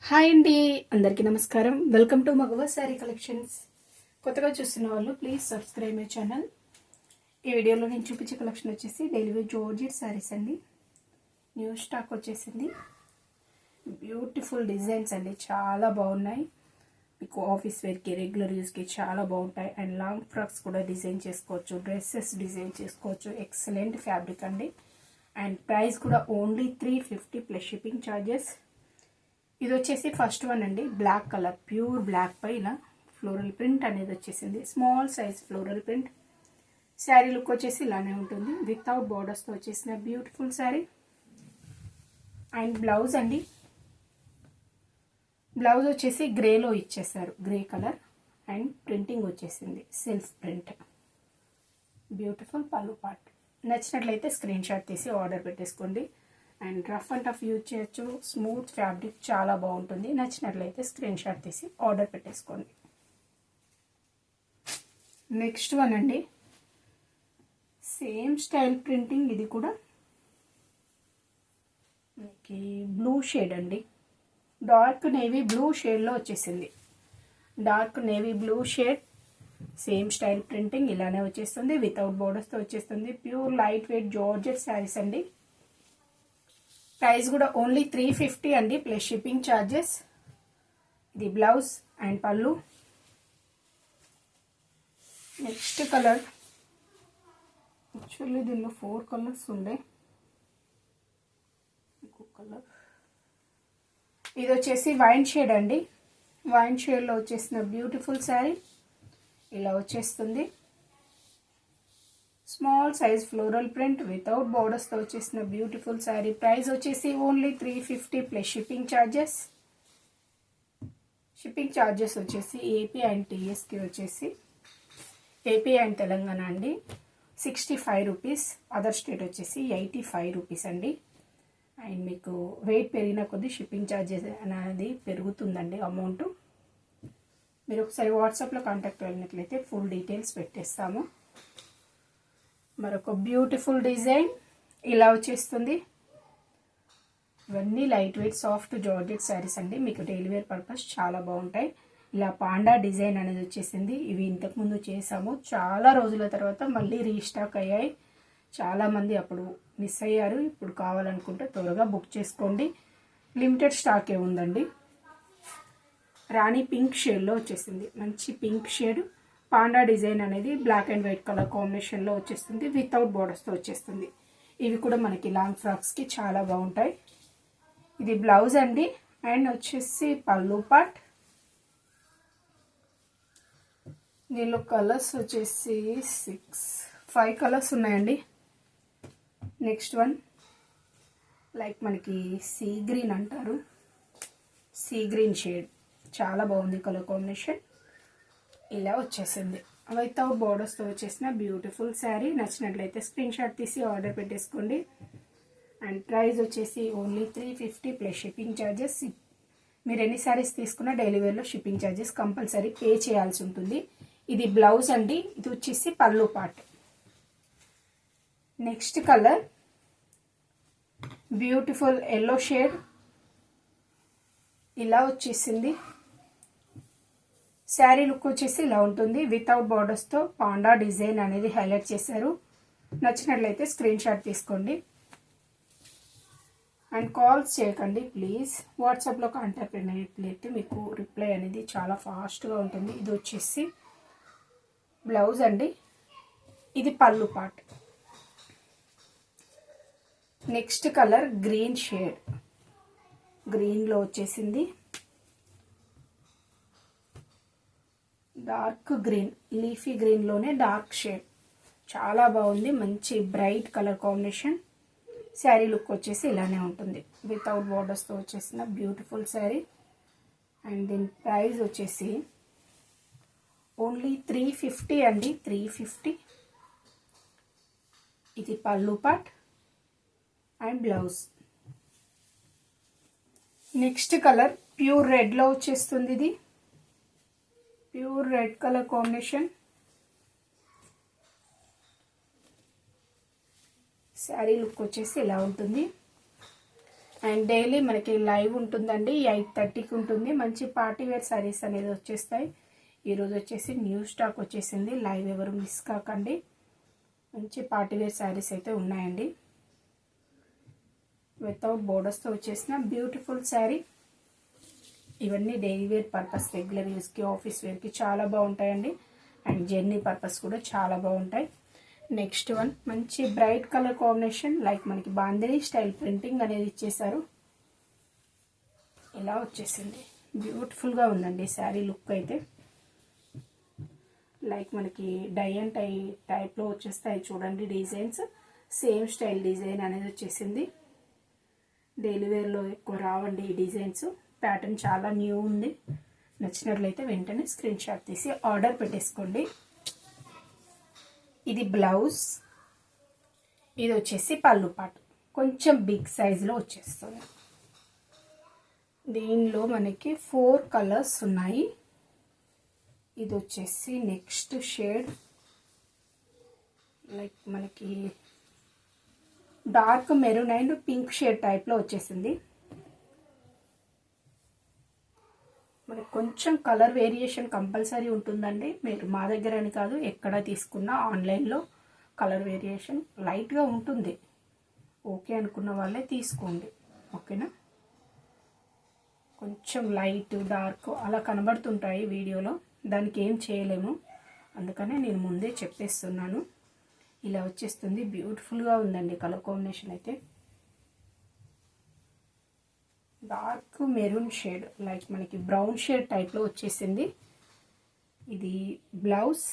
Hi అండి, అందరికీ నమస్కారం. వెల్కమ్ టు మగవ శారీ కలెక్షన్స్. కొత్తగా చూస్తున్న వాళ్ళు ప్లీజ్ సబ్స్క్రైబ్ మై ఛానల్. ఈ వీడియోలో నేను చూపించే కలెక్షన్ వచ్చేసి డైలీ వేర్ జార్జెట్ శారీస్ అండి. న్యూ స్టాక్ వచ్చేసింది. బ్యూటిఫుల్ డిజైన్స్ అండి, చాలా బాగున్నాయి. మీకు ఆఫీస్ వేర్కి, రెగ్యులర్ యూస్కి చాలా బాగుంటాయి. అండ్ లాంగ్ ఫ్రాక్స్ కూడా డిజైన్ చేసుకోవచ్చు, డ్రెస్సెస్ డిజైన్ చేసుకోవచ్చు. ఎక్సలెంట్ ఫ్యాబ్రిక్ అండి. అండ్ ప్రైస్ కూడా ఓన్లీ 350 ప్లస్ షిప్పింగ్ ఛార్జెస్. ఇది వచ్చేసి ఫస్ట్ వన్ అండి, బ్లాక్ కలర్, ప్యూర్ బ్లాక్ పై ఇలా ఫ్లోరల్ ప్రింట్ అనేది వచ్చేసింది. Small size floral print. Sari look వచ్చేసి ఇలానే ఉంటుంది, వితౌట్ బార్డర్స్తో వచ్చేసిన బ్యూటిఫుల్ శారీ. అండ్ బ్లౌజ్ అండి, బ్లౌజ్ వచ్చేసి గ్రేలో ఇచ్చేసారు, గ్రే కలర్. అండ్ ప్రింటింగ్ వచ్చేసింది సెల్ఫ్ ప్రింట్. బ్యూటిఫుల్ పళ్ళు పార్ట్. నచ్చినట్లయితే స్క్రీన్ షాట్ తీసి ఆర్డర్ పెట్టేసుకోండి. And rough and tough use చేయొచ్చు, స్మూత్ ఫ్యాబ్రిక్, చాలా బాగుంటుంది. నచ్చినట్లయితే స్క్రీన్ షాట్ తీసి ఆర్డర్ పెట్టేసుకోండి. నెక్స్ట్ వన్ అండి, సేమ్ స్టైల్ ప్రింటింగ్. ఇది కూడా మనకి బ్లూ షేడ్ అండి, డార్క్ నేవీ బ్లూ షేడ్లో వచ్చేసింది. Dark navy blue shade, same style printing ఇలానే వచ్చేస్తుంది, వితౌట్ బోర్డర్స్తో వచ్చేస్తుంది. Pure light weight georgette saris అండి. ప్రైస్ కూడా ఓన్లీ 350 అండి, ప్లస్ షిప్పింగ్ ఛార్జెస్. ఇది బ్లౌజ్ అండ్ పళ్ళు. నెక్స్ట్ కలర్, యాక్చువల్లీ దీనిలో 4 కలర్స్ ఉండే. ఇంకో కలర్, ఇది వచ్చేసి వైన్ షేడ్ అండి. వైన్ షేడ్లో వచ్చేసిన బ్యూటిఫుల్ శారీ ఇలా వచ్చేస్తుంది. Small size floral print, without బోర్డర్స్తో వచ్చేసిన బ్యూటిఫుల్ శారీ. ప్రైస్ వచ్చేసి only 350 plus shipping charges. Shipping charges వచ్చేసి ఏపీ అండ్ టీఎస్కి వచ్చేసి, ఏపీ అండ్ తెలంగాణ అండి 65 రూపీస్, అదర్ స్టేట్ వచ్చేసి 85 రూపీస్ అండి. అండ్ మీకు వెయిట్ పెరిగిన కొద్దీ షిప్పింగ్ ఛార్జెస్ అనేది పెరుగుతుందండి అమౌంట్. మీరు ఒకసారి వాట్సాప్లో కాంటాక్ట్ అయినట్లయితే ఫుల్ డీటెయిల్స్ పెట్టేస్తాము. మరొక బ్యూటిఫుల్ డిజైన్ ఇలా వచ్చేస్తుంది. ఇవన్నీ light weight soft georgette saris అండి, మీకు డైలీ వేర్ పర్పస్ చాలా బాగుంటాయి. ఇలా పాండా డిజైన్ అనేది వచ్చేసింది. ఇవి ఇంతకుముందు చేసాము, చాలా రోజుల తర్వాత మళ్ళీ రీస్టాక్ అయ్యాయి. చాలామంది అప్పుడు మిస్ అయ్యారు, ఇప్పుడు కావాలనుకుంటే త్వరగా బుక్ చేసుకోండి. లిమిటెడ్ స్టాకే ఉందండి. రాణి పింక్ షేడ్లో వచ్చేసింది, మంచి పింక్ షేడ్. పాండా డిజైన్ అనేది బ్లాక్ అండ్ వైట్ కలర్ కాంబినేషన్లో వచ్చేస్తుంది, వితౌట్ బోర్డర్స్తో వచ్చేస్తుంది. ఇవి కూడా మనకి లాంగ్ ఫ్రాక్స్కి చాలా బాగుంటాయి. ఇది బ్లౌజ్ అండి. అండ్ వచ్చేసి పళ్ళు పార్ట్. దీనిలో కలర్స్ వచ్చేసి 5 కలర్స్ ఉన్నాయండి. నెక్స్ట్ వన్, లైక్ మనకి సీ గ్రీన్ అంటారు, సీ గ్రీన్ షేడ్, చాలా బాగుంది కలర్ కాంబినేషన్. ఇలా వచ్చేసింది, వితౌట్ బోర్డర్స్తో వచ్చేసిన బ్యూటిఫుల్ శారీ. నచ్చినట్లయితే స్క్రీన్ షాట్ తీసి ఆర్డర్ పెట్టేసుకోండి. అండ్ ప్రైస్ వచ్చేసి ఓన్లీ 350 ప్లస్ షిప్పింగ్ ఛార్జెస్. మీరు ఎన్ని శారీస్ తీసుకున్నా డైలీ వేర్లో షిప్పింగ్ ఛార్జెస్ కంపల్సరీ పే చేయాల్సి ఉంటుంది. ఇది బ్లౌజ్ అండి, ఇది వచ్చేసి పళ్ళు part. Next colour, beautiful yellow shade ఇలా వచ్చేసింది. శారీ లుక్ వచ్చేసి ఇలా ఉంటుంది, వితౌట్ బార్డర్స్తో పాండా డిజైన్ అనేది హైలైట్ చేశారు. నచ్చినట్లయితే స్క్రీన్ షాట్ తీసుకోండి. అండ్ కాల్స్ చేయకండి ప్లీజ్, వాట్సాప్లో కాంటాక్ట్ అయినట్లయితే మీకు రిప్లై అనేది చాలా ఫాస్ట్గా ఉంటుంది. ఇది వచ్చేసి బ్లౌజ్ అండి, ఇది పళ్ళు part. Next colour green shade, గ్రీన్లో వచ్చేసింది. డార్క్ గ్రీన్, లీఫీ గ్రీన్లోనే డార్క్ షేడ్, చాలా బాగుంది. మంచి bright colour combination. Sari look వచ్చేసి ఇలానే ఉంటుంది, వితౌట్ బార్డర్స్తో వచ్చేసిన బ్యూటిఫుల్ శారీ. అండ్ దీని ప్రైస్ వచ్చేసి ఓన్లీ 350 అండి, 350. ఇది పళ్ళు part and blouse. Next colour pure రెడ్లో వచ్చేస్తుంది. ఇది pure red colour combination. Sari look వచ్చేసి ఇలా ఉంటుంది. అండ్ డైలీ మనకి లైవ్ ఉంటుందండి, 8:30కి ఉంటుంది. మంచి పార్టీ వేర్ శారీస్ అనేది వచ్చేస్తాయి. ఈరోజు వచ్చేసి న్యూ స్టాక్ వచ్చేసింది, లైవ్ ఎవరు మిస్ కాకండి. మంచి పార్టీ వేర్ శారీస్ అయితే ఉన్నాయండి. వితౌట్ బోర్డర్స్తో వచ్చేసిన బ్యూటిఫుల్ శారీ. ఇవన్నీ డైలీ వేర్ పర్పస్, రెగ్యులర్ యూస్కి, ఆఫీస్ వేర్కి చాలా బాగుంటాయండి. అండ్ జర్నీ పర్పస్ కూడా చాలా బాగుంటాయి. నెక్స్ట్ వన్ మంచి బ్రైట్ కలర్ కాంబినేషన్, లైక్ మనకి బాందిని స్టైల్ ప్రింటింగ్ అనేది ఇచ్చేసారు. ఇలా వచ్చేసింది, బ్యూటిఫుల్గా ఉందండి శారీ లుక్ అయితే. లైక్ మనకి డై అండ్ టై టైప్లో వచ్చేస్తాయి చూడండి డిజైన్స్. సేమ్ స్టైల్ డిజైన్ అనేది వచ్చేసింది. డైలీ వేర్లో ఎక్కువ రావండి ఈ డిజైన్స్. ప్యాటర్న్ చాలా న్యూ ఉంది. నచ్చినట్లయితే వెంటనే స్క్రీన్ షాట్ తీసి ఆర్డర్ పెట్టేసుకోండి. ఇది బ్లౌజ్, ఇది వచ్చేసి పళ్ళు పాటు, కొంచెం బిగ్ సైజులో వచ్చేస్తుంది. దీనిలో మనకి 4 కలర్స్ ఉన్నాయి. ఇది వచ్చేసి నెక్స్ట్ షేడ్, లైక్ మనకి dark maroon and pink shade టైప్లో వచ్చేసింది. మనకి కొంచెం కలర్ వేరియేషన్ కంపల్సరీ ఉంటుందండి. మీరు మా దగ్గర అని కాదు, ఎక్కడ తీసుకున్నా ఆన్లైన్లో కలర్ వేరియేషన్ లైట్గా ఉంటుంది. ఓకే అనుకున్న వాళ్ళే తీసుకోండి, ఓకేనా. కొంచెం లైట్ డార్క్ అలా కనబడుతుంటాయి వీడియోలో, దానికి ఏం చేయలేము. అందుకనే నేను ముందే చెప్పేస్తున్నాను. ఇలా వచ్చేస్తుంది, బ్యూటిఫుల్గా ఉందండి కలర్ కాంబినేషన్ అయితే. డార్క్ మెరూన్ షేడ్, లైక్ మనకి బ్రౌన్ షేడ్ టైప్లో వచ్చేసింది. ఇది బ్లౌజ్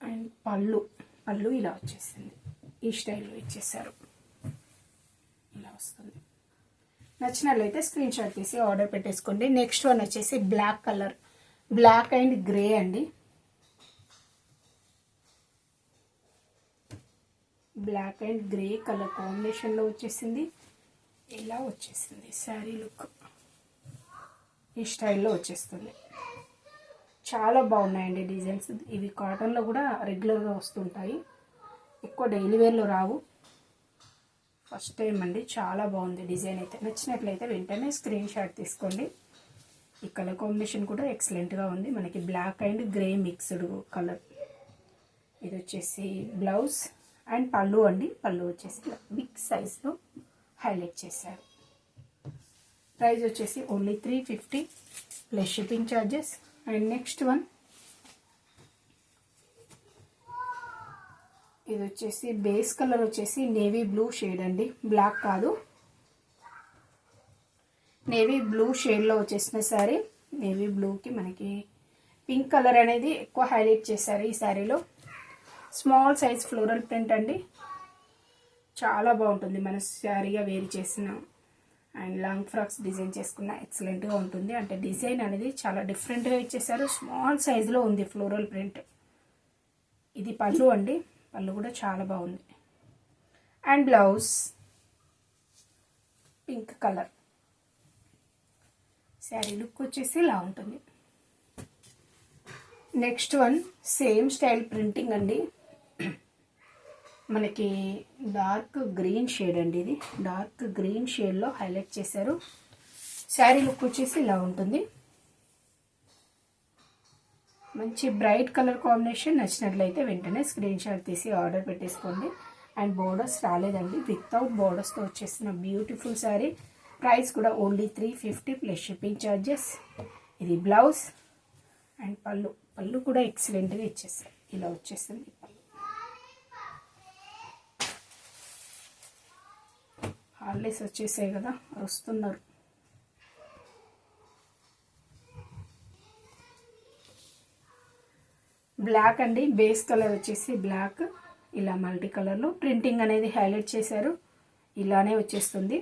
అండ్ పళ్ళు ఇలా వచ్చేసింది. ఈ స్టైల్లో ఇచ్చేసారు, ఇలా వస్తుంది. నచ్చినట్లయితే స్క్రీన్ షాట్ తీసి ఆర్డర్ పెట్టేసుకోండి. నెక్స్ట్ వన్ వచ్చేసి black colour, black and grey అండి. బ్లాక్ అండ్ గ్రే కలర్ కాంబినేషన్లో వచ్చేసింది. ఇలా వచ్చేసింది శారీ లుక్, ఈ స్టైల్లో వచ్చేస్తుంది. చాలా బాగున్నాయండి డిజైన్స్. ఇవి కాటన్లో కూడా రెగ్యులర్గా వస్తుంటాయి, ఎక్కువ డైలీ వేర్లో రావు. ఫస్ట్ టైం అండి, చాలా బాగుంది డిజైన్ అయితే. నచ్చినట్లయితే వెంటనే స్క్రీన్ షాట్ తీసుకోండి. ఈ కలర్ కాంబినేషన్ కూడా ఎక్సలెంట్గా ఉంది. మనకి black and grey mixed colour. ఇది వచ్చేసి బ్లౌజ్ అండ్ పళ్ళు అండి. పళ్ళు వచ్చేసి బిగ్ సైజ్లో హైలైట్ చేశారు. ప్రైస్ వచ్చేసి only 350 plus shipping charges. And next one, ఇది వచ్చేసి బేస్ కలర్ వచ్చేసి నేవీ బ్లూ షేడ్ అండి, బ్లాక్ కాదు, నేవీ బ్లూ షేడ్లో వచ్చేసిన శారీ. నేవీ బ్లూకి మనకి పింక్ కలర్ అనేది ఎక్కువ హైలైట్ చేశారు ఈ శారీలో. స్మాల్ సైజ్ ఫ్లోరల్ ప్రింట్ అండి, చాలా బాగుంటుంది. మన శారీగా వేరు చేసిన అండ్ లాంగ్ ఫ్రాక్స్ డిజైన్ చేసుకున్న ఎక్సలెంట్గా ఉంటుంది. అంటే డిజైన్ అనేది చాలా డిఫరెంట్గా ఇచ్చేసారు. స్మాల్ సైజులో ఉంది ఫ్లోరల్ ప్రింట్. ఇది పళ్ళు అండి, పళ్ళు కూడా చాలా బాగుంది. And blouse pink colour. Sari look వచ్చేసి ఇలా ఉంటుంది. Next one same style printing అండి. మనకి డార్క్ గ్రీన్ షేడ్ అండి, ఇది డార్క్ గ్రీన్ షేడ్లో హైలైట్ చేశారు. శారీ లుక్ వచ్చేసి ఇలా ఉంటుంది. మంచి బ్రైట్ కలర్ కాంబినేషన్. నచ్చినట్లయితే వెంటనే స్క్రీన్ షాట్ తీసి ఆర్డర్ పెట్టేసుకోండి. అండ్ బోర్డర్స్ రాలేదండి, వితౌట్ బోర్డర్స్తో వచ్చేసిన బ్యూటిఫుల్ శారీ. ప్రైస్ కూడా ఓన్లీ 350 ప్లస్ షిప్పింగ్ ఛార్జెస్. ఇది బ్లౌజ్ అండ్ పళ్ళు కూడా ఎక్సలెంట్గా ఇచ్చేసారు. ఇలా వచ్చేస్తుంది పళ్ళు. హాలిడేస్ వచ్చేసాయి కదా, వస్తున్నారు. బ్లాక్ అండి, బేస్ కలర్ వచ్చేసి బ్లాక్. ఇలా మల్టీ కలర్లో ప్రింటింగ్ అనేది హైలైట్ చేశారు. ఇలానే వచ్చేస్తుంది.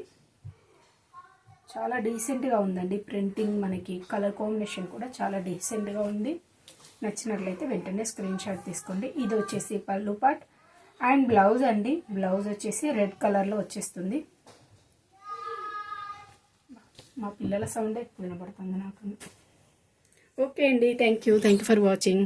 చాలా డీసెంట్గా ఉందండి ప్రింటింగ్. మనకి కలర్ కాంబినేషన్ కూడా చాలా డీసెంట్గా ఉంది. నచ్చినట్లయితే వెంటనే స్క్రీన్ షాట్ తీసుకోండి. ఇది వచ్చేసి పళ్ళు పార్ట్ అండ్ బ్లౌజ్ అండి. బ్లౌజ్ వచ్చేసి రెడ్ కలర్లో వచ్చేస్తుంది. మా పిల్లల సౌండ్ ఎక్కువ వినపడుతుంది నాకు. ఓకే అండి, థ్యాంక్ యూ ఫర్ వాచింగ్.